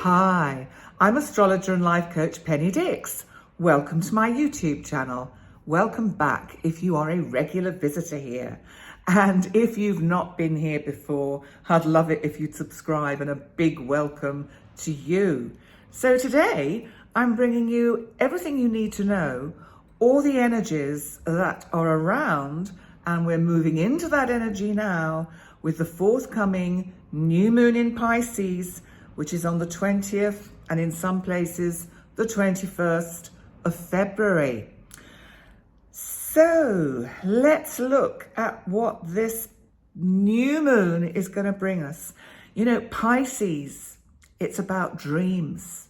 Hi, I'm astrologer and life coach Penny Dix. Welcome to my YouTube channel. Welcome back if you are a regular visitor here. And if you've not been here before, I'd love it if you'd subscribe, and a big welcome to you. So today I'm bringing you everything you need to know, all the energies that are around, and we're moving into that energy now with the forthcoming new moon in Pisces, which is on the 20th and in some places the 21st of February. So let's look at what this new moon is going to bring us. You know, Pisces, it's about dreams.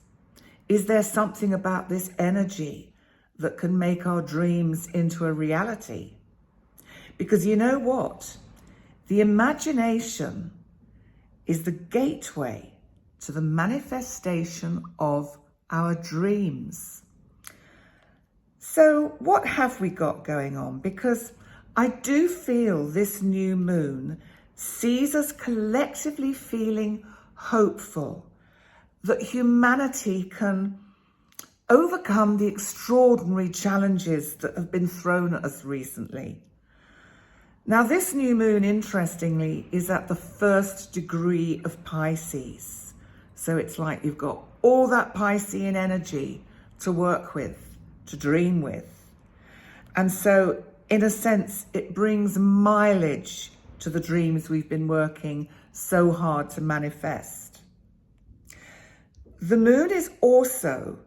Is there something about this energy that can make our dreams into a reality? Because you know what? The imagination is the gateway to the manifestation of our dreams. So what have we got going on? Because I do feel this new moon sees us collectively feeling hopeful that humanity can overcome the extraordinary challenges that have been thrown at us recently. Now, this new moon, interestingly, is at the 1st degree of Pisces. So it's like you've got all that Piscean energy to work with, to dream with. And so, in a sense, it brings mileage to the dreams we've been working so hard to manifest. The moon is also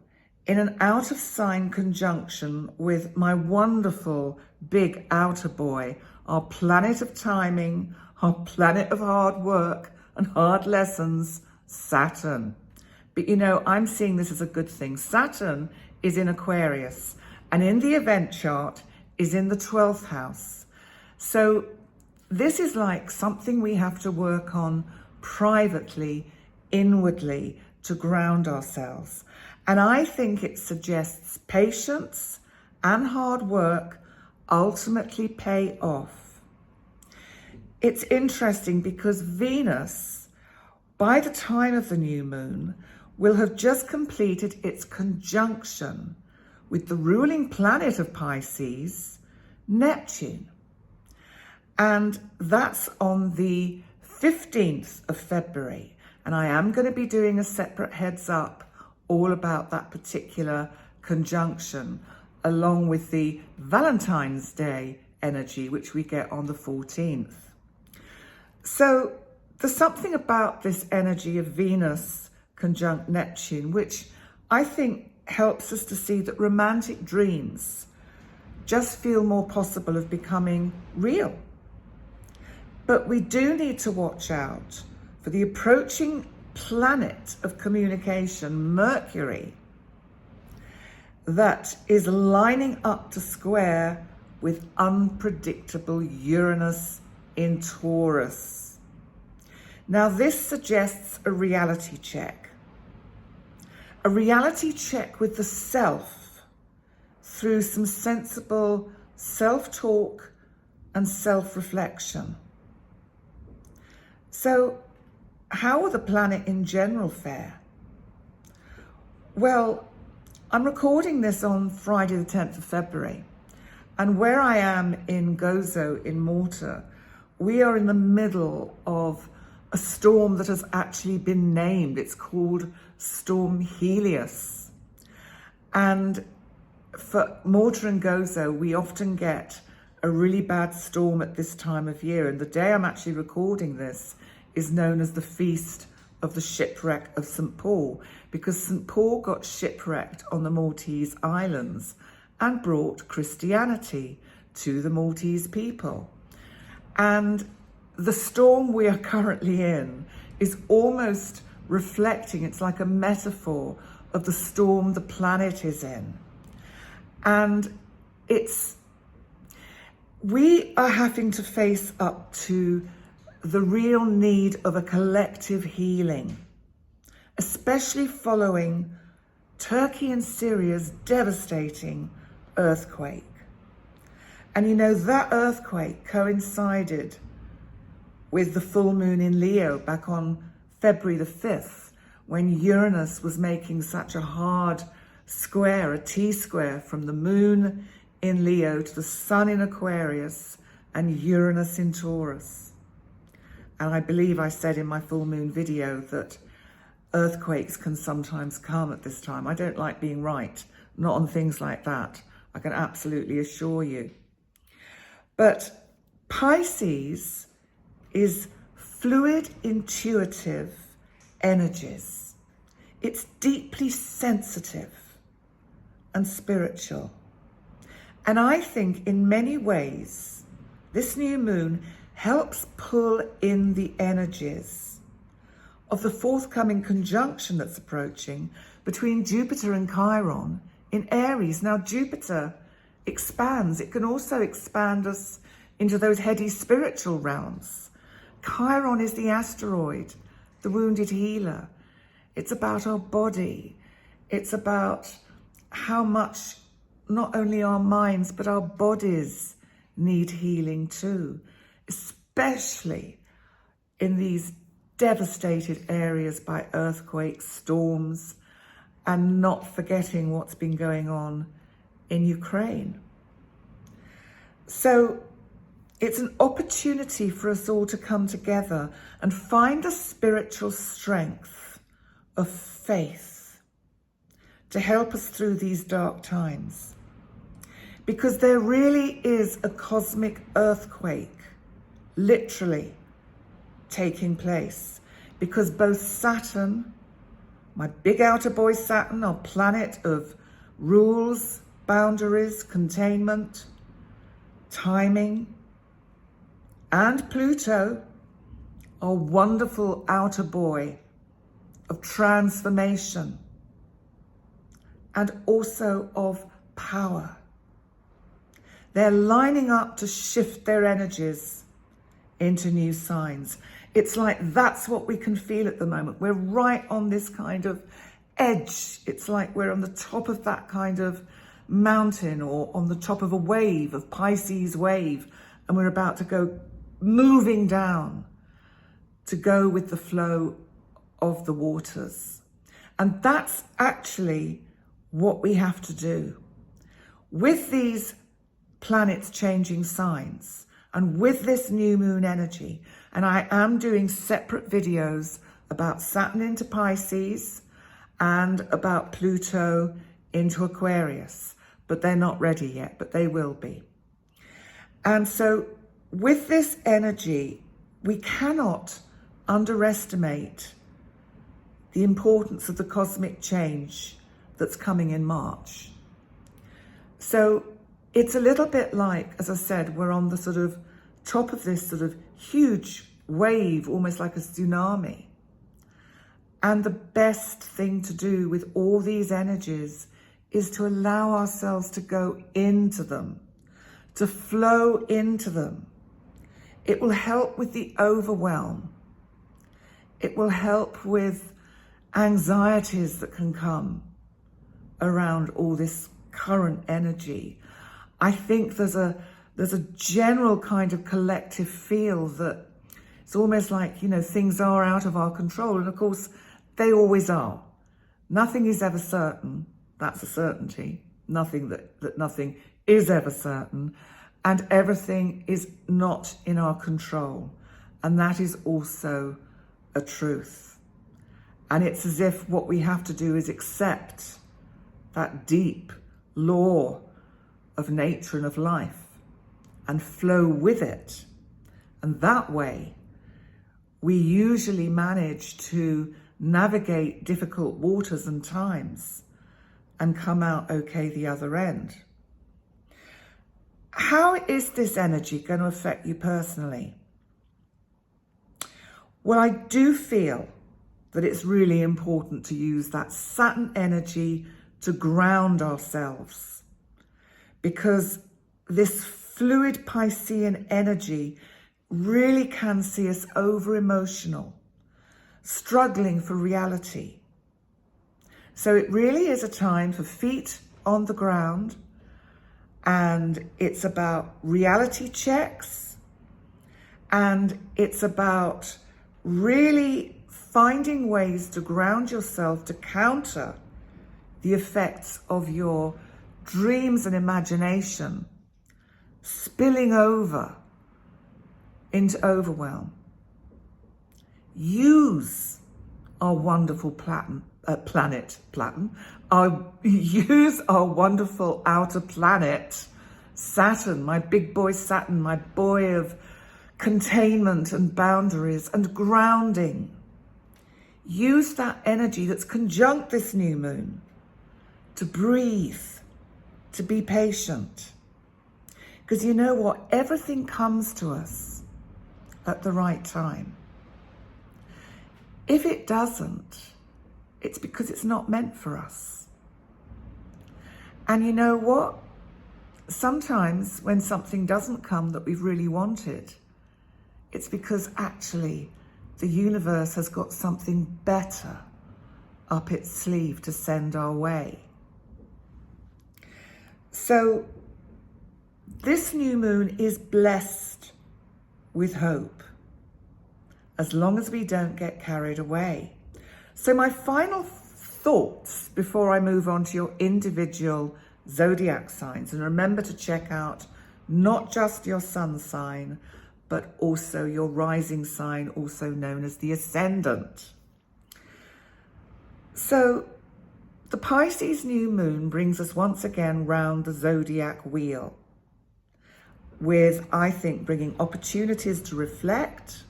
in an out of sign conjunction with my wonderful big outer boy, our planet of timing, our planet of hard work and hard lessons, Saturn. But you know, I'm seeing this as a good thing. Saturn is in Aquarius, and in the event chart is in the 12th house. So this is like something we have to work on privately, inwardly, to ground ourselves. And I think it suggests patience and hard work ultimately pay off. It's interesting because Venus, by the time of the new moon, will have just completed its conjunction with the ruling planet of Pisces, Neptune. And that's on the 15th of February. And I am going to be doing a separate heads up all about that particular conjunction, along with the Valentine's Day energy, which we get on the 14th. So there's something about this energy of Venus conjunct Neptune, which I think helps us to see that romantic dreams just feel more possible of becoming real. But we do need to watch out for the approaching planet of communication, Mercury, that is lining up to square with unpredictable Uranus in Taurus. Now, this suggests a reality check with the self through some sensible self-talk and self-reflection. So, how will the planet in general fare? Well, I'm recording this on Friday the 10th of February, and where I am in Gozo in Malta, we are in the middle of a storm that has actually been named. It's called Storm Helios. And for Malta and Gozo, we often get a really bad storm at this time of year. And the day I'm actually recording this is known as the Feast of the Shipwreck of St. Paul, because St. Paul got shipwrecked on the Maltese Islands and brought Christianity to the Maltese people. And the storm we are currently in is almost reflecting, it's like a metaphor of the storm the planet is in. And we are having to face up to the real need of a collective healing, especially following Turkey and Syria's devastating earthquake. And you know, that earthquake coincided with the full moon in Leo back on February the 5th, when Uranus was making such a hard square, a T-square, from the moon in Leo to the sun in Aquarius and Uranus in Taurus. And I believe I said in my full moon video that earthquakes can sometimes come at this time. I don't like being right, not on things like that, I can absolutely assure you. But Pisces is fluid, intuitive energies. It's deeply sensitive and spiritual. And I think in many ways, this new moon helps pull in the energies of the forthcoming conjunction that's approaching between Jupiter and Chiron in Aries. Now, Jupiter expands. It can also expand us into those heady spiritual realms. Chiron is the asteroid, the wounded healer. It's about our body. It's about how much not only our minds, but our bodies need healing too, especially in these devastated areas by earthquakes, storms, and not forgetting what's been going on in Ukraine. So it's an opportunity for us all to come together and find a spiritual strength of faith to help us through these dark times. Because there really is a cosmic earthquake, literally, taking place. Because both Saturn, my big outer boy Saturn, our planet of rules, boundaries, containment, timing, and Pluto, our wonderful outer boy of transformation and also of power. They're lining up to shift their energies into new signs. It's like that's what we can feel at the moment. We're right on this kind of edge. It's like we're on the top of that kind of mountain or on the top of a wave, of Pisces wave, and we're about to go moving down to go with the flow of the waters. And that's actually what we have to do. With these planets changing signs and with this new moon energy, and I am doing separate videos about Saturn into Pisces and about Pluto into Aquarius, but they're not ready yet, but they will be. And so with this energy, we cannot underestimate the importance of the cosmic change that's coming in March. So it's a little bit like, as I said, we're on the sort of top of this sort of huge wave, almost like a tsunami. And the best thing to do with all these energies is to allow ourselves to go into them, to flow into them. It will help with the overwhelm. It will help with anxieties that can come around all this current energy. I think there's a general kind of collective feel that it's almost like, you know, things are out of our control. And of course, they always are. Nothing is ever certain. That's a certainty. Nothing is ever certain. And everything is not in our control. And that is also a truth. And it's as if what we have to do is accept that deep law of nature and of life and flow with it. And that way, we usually manage to navigate difficult waters and times and come out okay the other end. How is this energy going to affect you personally? Well, I do feel that it's really important to use that Saturn energy to ground ourselves, because this fluid Piscean energy really can see us over emotional, struggling for reality. So it really is a time for feet on the ground, and it's about reality checks, and it's about really finding ways to ground yourself to counter the effects of your dreams and imagination spilling over into overwhelm. Use our wonderful use our wonderful outer planet, Saturn, my big boy Saturn, my boy of containment and boundaries and grounding. Use that energy that's conjunct this new moon to breathe, to be patient. Because you know what? Everything comes to us at the right time. If it doesn't, it's because it's not meant for us. And you know what? Sometimes when something doesn't come that we've really wanted, it's because actually the universe has got something better up its sleeve to send our way. So this new moon is blessed with hope, as long as we don't get carried away. So my final thoughts before I move on to your individual zodiac signs, and remember to check out not just your sun sign, but also your rising sign, also known as the ascendant. So the Pisces new moon brings us once again round the zodiac wheel, with, I think, bringing opportunities to reflect,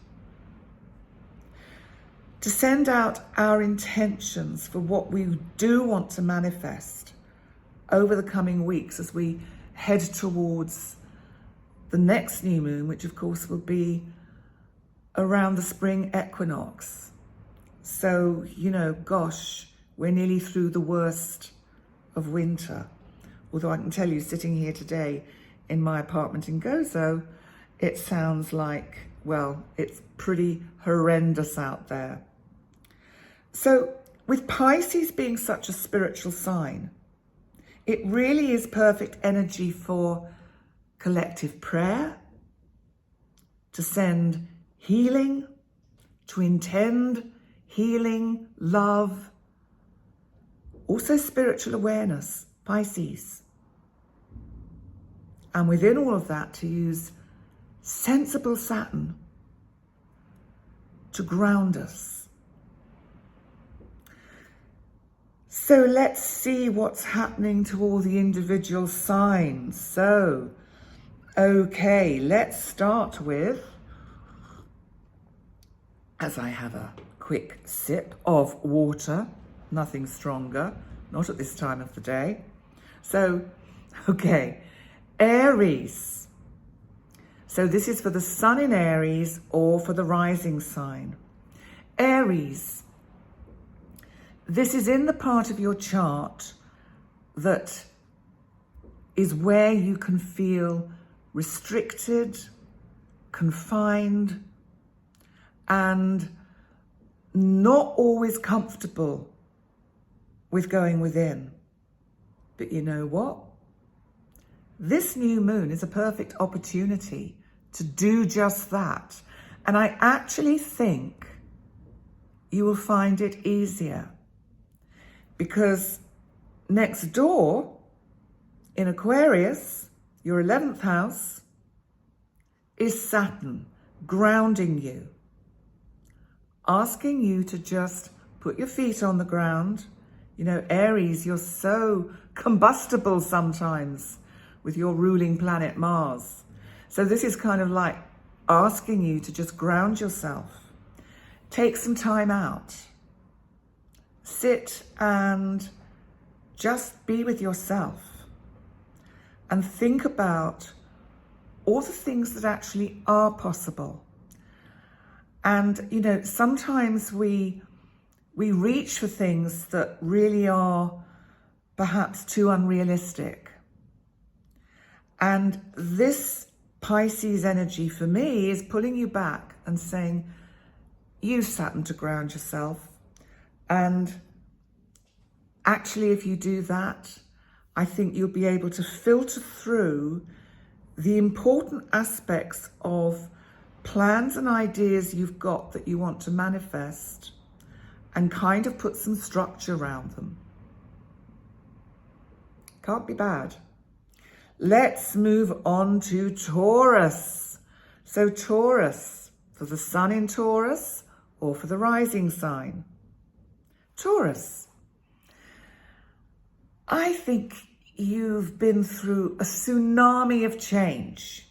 to send out our intentions for what we do want to manifest over the coming weeks as we head towards the next new moon, which of course will be around the spring equinox. So, you know, gosh, we're nearly through the worst of winter. Although I can tell you, sitting here today in my apartment in Gozo, it sounds like, well, it's pretty horrendous out there. So with Pisces being such a spiritual sign, it really is perfect energy for collective prayer, to send healing, to intend healing, love, also spiritual awareness, Pisces. And within all of that, to use sensible Saturn to ground us. So let's see what's happening to all the individual signs. So, okay, let's start with, as I have a quick sip of water, nothing stronger, not at this time of the day. So, okay, Aries. So this is for the sun in Aries or for the rising sign. Aries. This is in the part of your chart that is where you can feel restricted, confined, and not always comfortable with going within. But you know what? This new moon is a perfect opportunity to do just that. And I actually think you will find it easier, because next door in Aquarius, your 11th house, is Saturn grounding you, asking you to just put your feet on the ground. You know, Aries, you're so combustible sometimes with your ruling planet Mars. So this is kind of like asking you to just ground yourself. Take some time out. Sit and just be with yourself and think about all the things that actually are possible. And, you know, sometimes we reach for things that really are perhaps too unrealistic. And this Pisces energy for me is pulling you back and saying, use Saturn to ground yourself. And actually, if you do that, I think you'll be able to filter through the important aspects of plans and ideas you've got that you want to manifest and kind of put some structure around them. Can't be bad. Let's move on to Taurus. So Taurus, for the sun in Taurus or for the rising sign. Taurus, I think you've been through a tsunami of change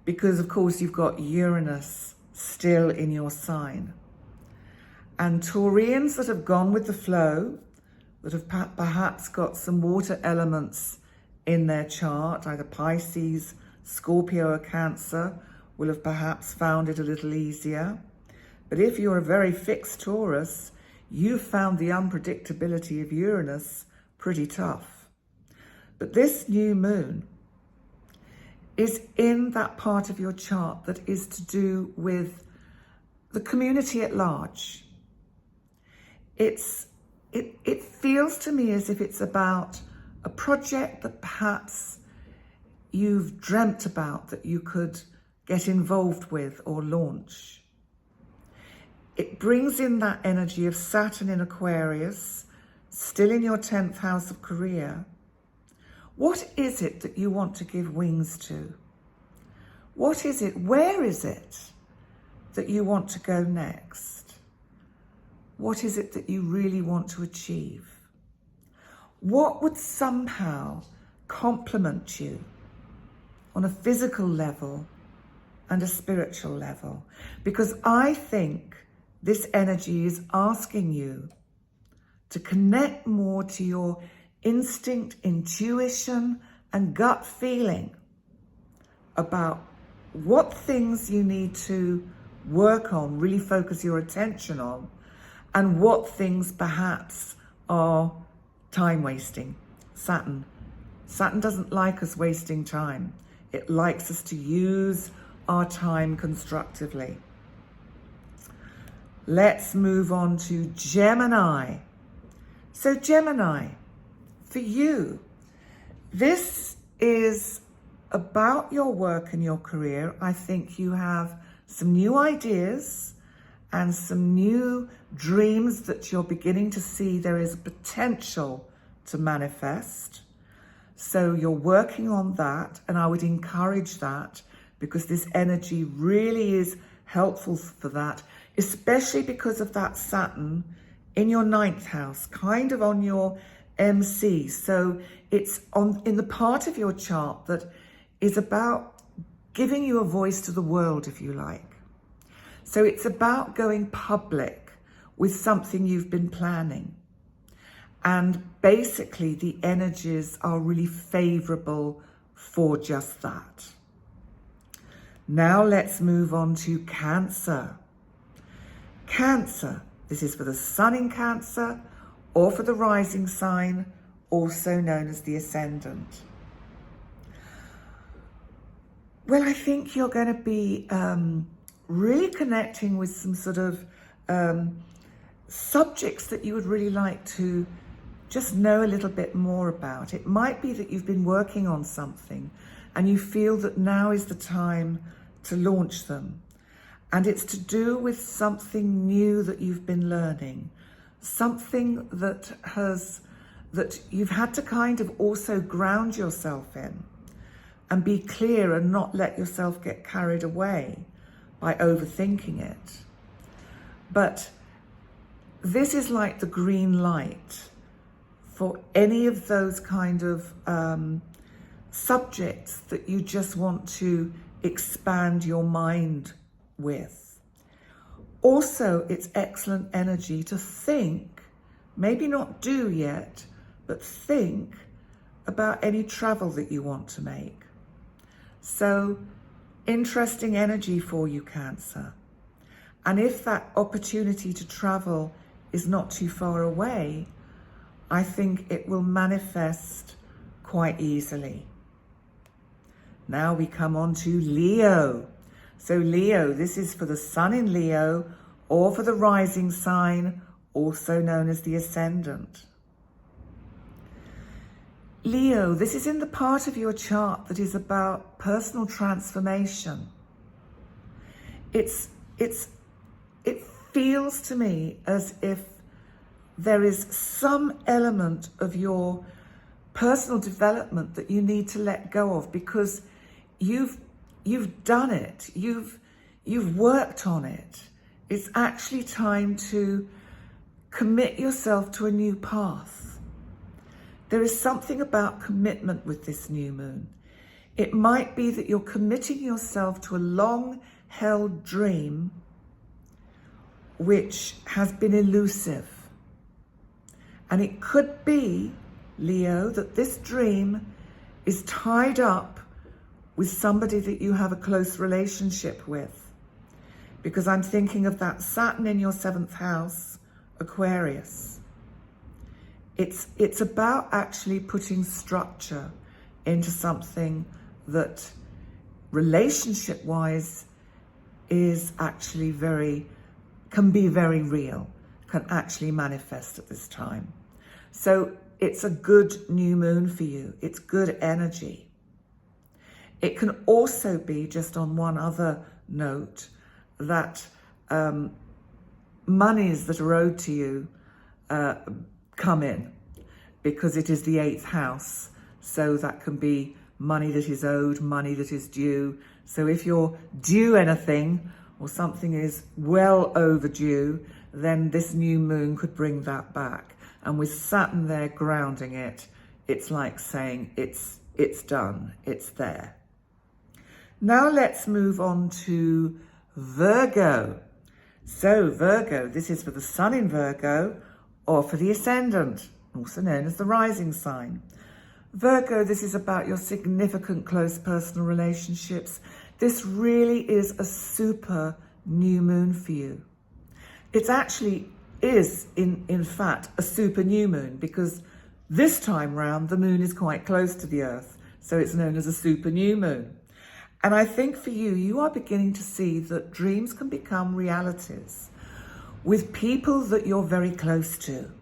because, of course, you've got Uranus still in your sign. And Taurians that have gone with the flow, that have perhaps got some water elements in their chart, either Pisces, Scorpio or Cancer, will have perhaps found it a little easier. But if you're a very fixed Taurus, you've found the unpredictability of Uranus pretty tough. But this new moon is in that part of your chart that is to do with the community at large. It feels to me as if it's about a project that perhaps you've dreamt about that you could get involved with or launch. It brings in that energy of Saturn in Aquarius, still in your 10th house of career. What is it that you want to give wings to? What is it? Where is it that you want to go next? What is it that you really want to achieve? What would somehow complement you on a physical level and a spiritual level? Because I think this energy is asking you to connect more to your instinct, intuition, and gut feeling about what things you need to work on, really focus your attention on, and what things perhaps are time wasting. Saturn doesn't like us wasting time. It likes us to use our time constructively. Let's move on to Gemini. So Gemini, for you, this is about your work and your career. I think you have some new ideas and some new dreams that you're beginning to see there is potential to manifest. So you're working on that, and I would encourage that because this energy really is helpful for that, especially because of that Saturn in your 9th house, kind of on your MC. So it's in the part of your chart that is about giving you a voice to the world, if you like. So it's about going public with something you've been planning. And basically the energies are really favorable for just that. Now let's move on to Cancer. Cancer, this is for the sun in Cancer or for the rising sign, also known as the ascendant. Well, I think you're going to be really connecting with some sort of subjects that you would really like to just know a little bit more about. It might be that you've been working on something and you feel that now is the time to launch them. And it's to do with something new that you've been learning, something that you've had to kind of also ground yourself in and be clear and not let yourself get carried away by overthinking it. But this is like the green light for any of those kind of subjects that you just want to expand your mind with. Also, it's excellent energy to think, maybe not do yet, but think about any travel that you want to make. So, interesting energy for you, Cancer. And if that opportunity to travel is not too far away, I think it will manifest quite easily. Now we come on to Leo. So Leo, this is for the sun in Leo or for the rising sign, also known as the ascendant. Leo, this is in the part of your chart that is about personal transformation. It feels to me as if there is some element of your personal development that you need to let go of, because you've done it, you've worked on it. It's actually time to commit yourself to a new path. There is something about commitment with this new moon. It might be that you're committing yourself to a long-held dream which has been elusive. And it could be, Leo, that this dream is tied up with somebody that you have a close relationship with. Because I'm thinking of that Saturn in your 7th house, Aquarius. It's about actually putting structure into something that relationship-wise is actually can be very real, can actually manifest at this time. So it's a good new moon for you. It's good energy. It can also be, just on one other note, that monies that are owed to you come in, because it is the 8th house. So that can be money that is owed, money that is due. So if you're due anything or something is well overdue, then this new moon could bring that back. And with Saturn there grounding it, it's like saying it's done, it's there. Now let's move on to Virgo. So Virgo, this is for the Sun in Virgo or for the Ascendant, also known as the rising sign. Virgo, this is about your significant close personal relationships. This really is a super new moon for you. It actually is, in fact, a super new moon, because this time round the moon is quite close to the Earth, so it's known as a super new moon. And I think for you, you are beginning to see that dreams can become realities with people that you're very close to.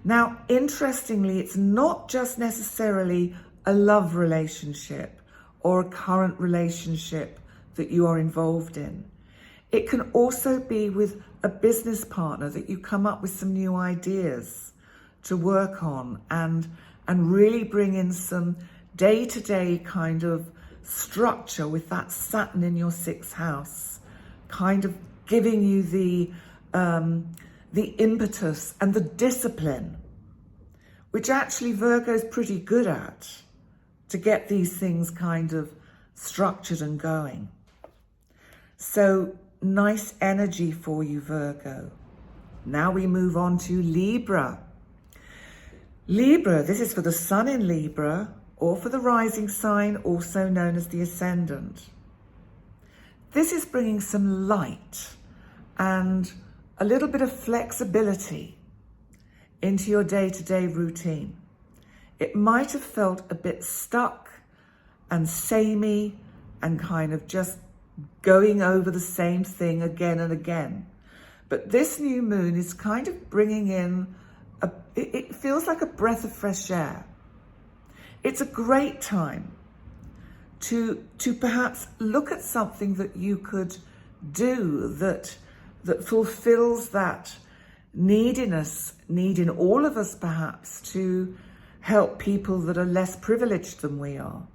Now, interestingly, it's not just necessarily a love relationship or a current relationship that you are involved in. It can also be with a business partner that you come up with some new ideas to work on and really bring in some day-to-day kind of structure with that Saturn in your 6th house, kind of giving you the impetus and the discipline, which actually Virgo's pretty good at, to get these things kind of structured and going. So nice energy for you, Virgo. Now we move on to Libra. Libra, this is for the Sun in Libra or for the rising sign, also known as the Ascendant. This is bringing some light and a little bit of flexibility into your day-to-day routine. It might have felt a bit stuck and samey and kind of just going over the same thing again and again. But this new moon is kind of bringing in, it feels like a breath of fresh air. It's a great time to perhaps look at something that you could do that fulfills that need in all of us perhaps to help people that are less privileged than we are.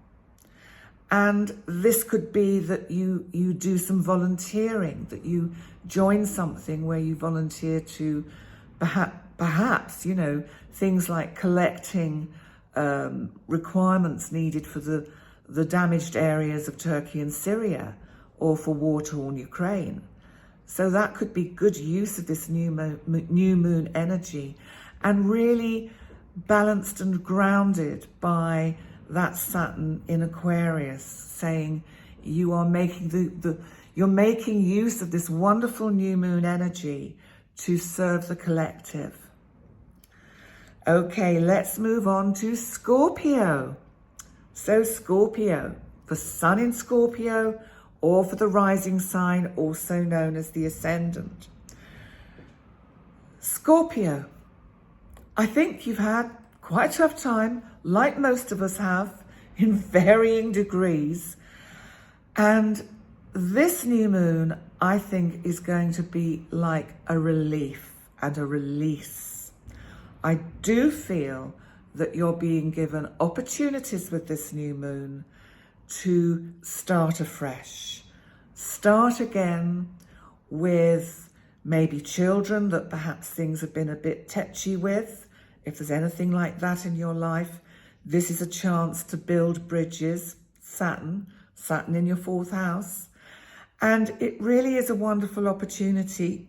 And this could be that you do some volunteering, that you join something where you volunteer to perhaps, you know, things like collecting requirements needed for the damaged areas of Turkey and Syria, or for war-torn Ukraine. So that could be good use of this new moon energy, and really balanced and grounded by that Saturn in Aquarius, saying you are making you're making use of this wonderful new moon energy to serve the collective. Okay, let's move on to Scorpio. So Scorpio, for Sun in Scorpio or for the rising sign, also known as the Ascendant. Scorpio, I think you've had quite a tough time, like most of us have, in varying degrees. And this new moon, I think, is going to be like a relief and a release. I do feel that you're being given opportunities with this new moon to start afresh. Start again with maybe children that perhaps things have been a bit tetchy with. If there's anything like that in your life, this is a chance to build bridges. Saturn in your 4th house. And it really is a wonderful opportunity,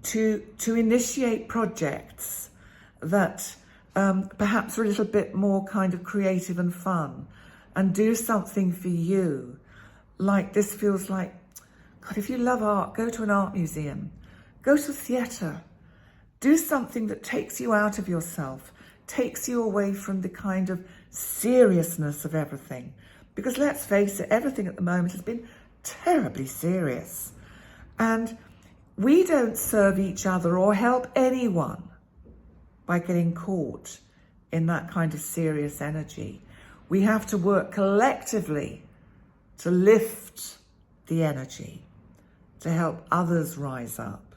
to initiate projects that perhaps are a little bit more kind of creative and fun, and do something for you. Like, this feels like, God, if you love art, go to an art museum, go to theatre, do something that takes you out of yourself, takes you away from the kind of seriousness of everything. Because let's face it, everything at the moment has been terribly serious. And we don't serve each other or help anyone by getting caught in that kind of serious energy. We have to work collectively to lift the energy, to help others rise up.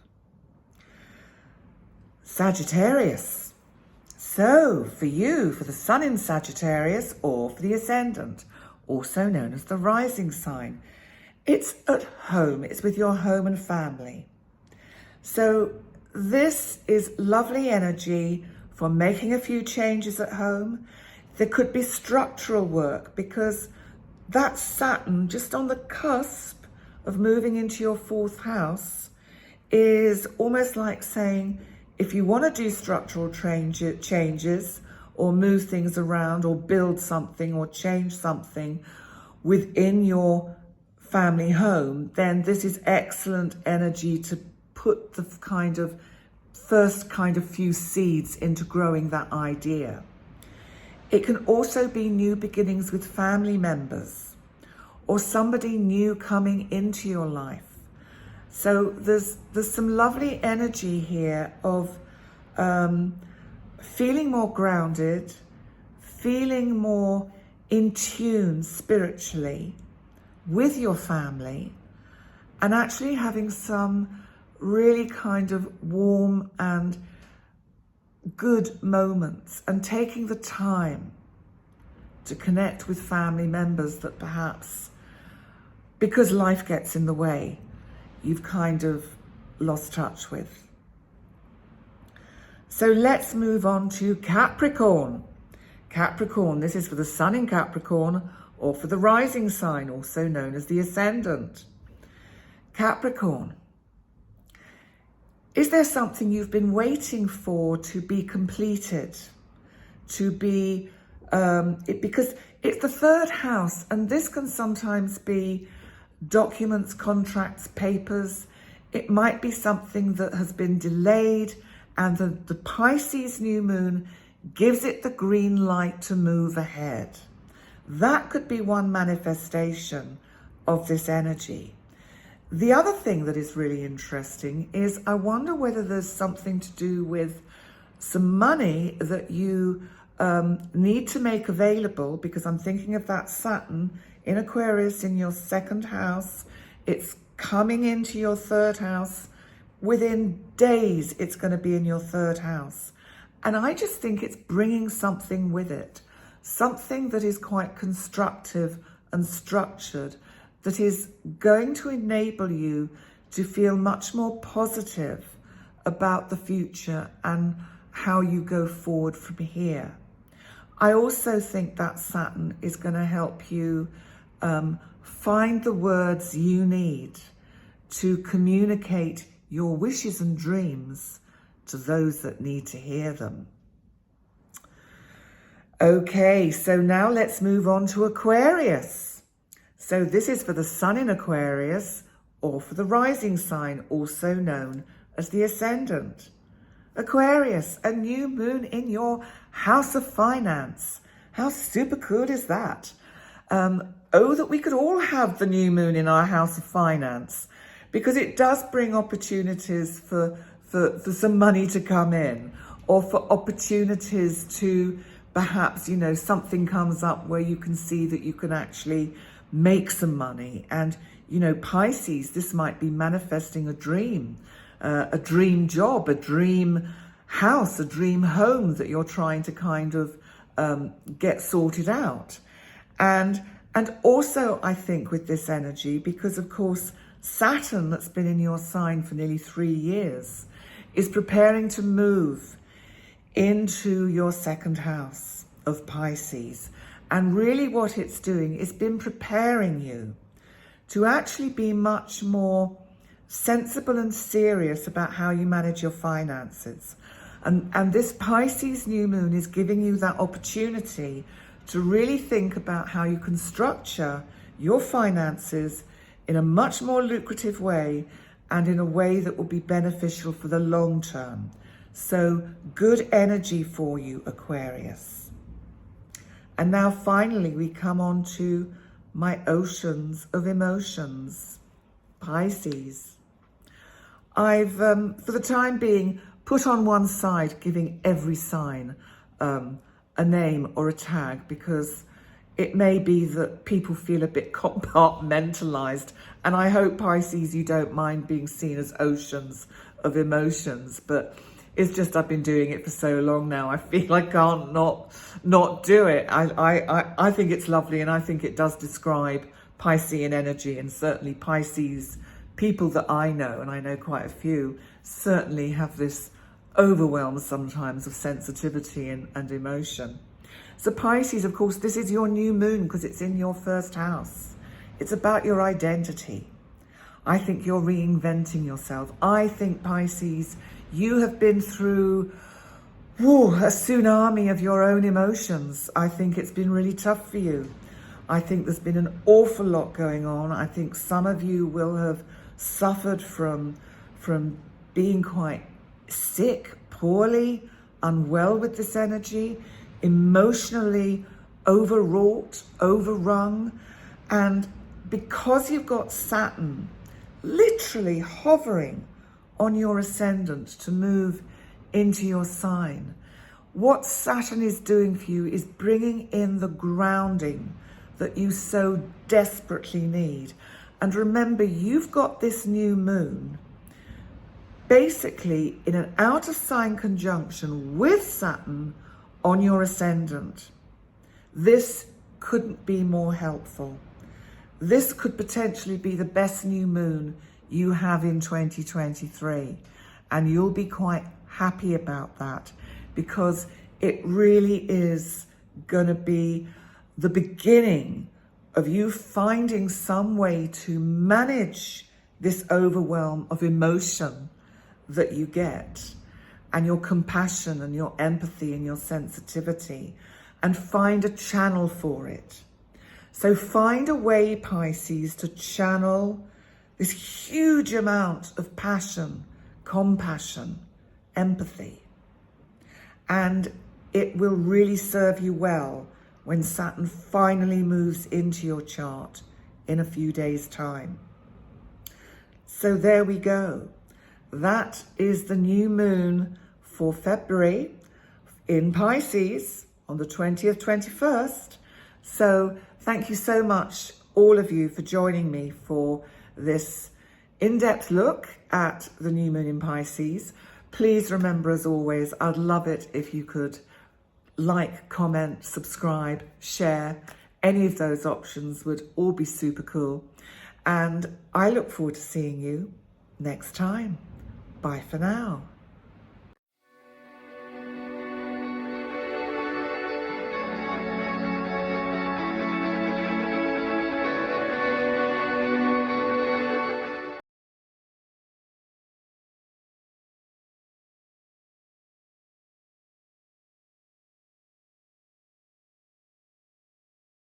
Sagittarius. So for you, for the sun in Sagittarius or for the ascendant, also known as the rising sign, it's at home, it's with your home and family. So this is lovely energy for making a few changes at home. There could be structural work, because that Saturn, just on the cusp of moving into your 4th house, is almost like saying, if you want to do structural changes or move things around or build something or change something within your family home, then this is excellent energy to put the first few seeds into growing that idea. It can also be new beginnings with family members or somebody new coming into your life. So there's some lovely energy here of feeling more grounded, feeling more in tune spiritually with your family, and actually having some really kind of warm and good moments, and taking the time to connect with family members that perhaps, because life gets in the way, you've kind of lost touch with. So let's move on to Capricorn. Capricorn, this is for the sun in Capricorn or for the rising sign, also known as the ascendant. Capricorn. Is there something you've been waiting for to be completed? To be, because it's the 3rd house, and this can sometimes be documents, contracts, papers. It might be something that has been delayed, and the Pisces new moon gives it the green light to move ahead. That could be one manifestation of this energy. The other thing that is really interesting is, I wonder whether there's something to do with some money that you need to make available, because I'm thinking of that Saturn in Aquarius in your 2nd house. It's coming into your 3rd house. Within days, it's going to be in your 3rd house. And I just think it's bringing something with it, something that is quite constructive and structured, that is going to enable you to feel much more positive about the future and how you go forward from here. I also think that Saturn is going to help you find the words you need to communicate your wishes and dreams to those that need to hear them. Okay, so now let's move on to Aquarius. So this is for the sun in Aquarius or for the rising sign, also known as the ascendant. Aquarius, a new moon in your house of finance. How super cool is that? Oh, that we could all have the new moon in our house of finance, because it does bring opportunities for some money to come in, or for opportunities to perhaps, something comes up where you can see that you can actually make some money. And, you know, Pisces, this might be manifesting a dream job, a dream house, a dream home that you're trying to kind of get sorted out. And also, I think with this energy, because of course, Saturn, that's been in your sign for nearly 3 years, is preparing to move into your second house of Pisces. And really what it's doing is been preparing you to actually be much more sensible and serious about how you manage your finances. And this Pisces new moon is giving you that opportunity to really think about how you can structure your finances in a much more lucrative way and in a way that will be beneficial for the long term. So good energy for you, Aquarius. And now finally we come on to my oceans of emotions, Pisces. I've, for the time being, put on one side giving every sign a name or a tag, because it may be that people feel a bit compartmentalized. And I hope, Pisces, you don't mind being seen as oceans of emotions, but it's just I've been doing it for so long now. I feel I can't not do it. I think it's lovely, and I think it does describe Piscean energy, and certainly Pisces people that I know, and I know quite a few, certainly have this overwhelm sometimes of sensitivity and emotion. So Pisces, of course, this is your new moon because it's in your first house. It's about your identity. I think you're reinventing yourself. I think, Pisces, you have been through a tsunami of your own emotions. I think it's been really tough for you. I think there's been an awful lot going on. I think some of you will have suffered from being quite sick, poorly, unwell with this energy, emotionally overwrought, overrun. And because you've got Saturn literally hovering on your ascendant to move into your sign, what Saturn is doing for you is bringing in the grounding that you so desperately need. And remember, you've got this new moon basically in an out of sign conjunction with Saturn on your ascendant. This couldn't be more helpful. This could potentially be the best new moon you have in 2023. And you'll be quite happy about that, because it really is going to be the beginning of you finding some way to manage this overwhelm of emotion that you get, and your compassion and your empathy and your sensitivity, and find a channel for it. So find a way, Pisces, to channel this huge amount of passion, compassion, empathy. And it will really serve you well when Saturn finally moves into your chart in a few days' time. So there we go. That is the new moon for February in Pisces on the 20th, 21st. So thank you so much, all of you, for joining me for this in-depth look at the new moon in Pisces. Please remember, as always, I'd love it if you could like, comment, subscribe, share. Any of those options would all be super cool. And I look forward to seeing you next time. Bye for now.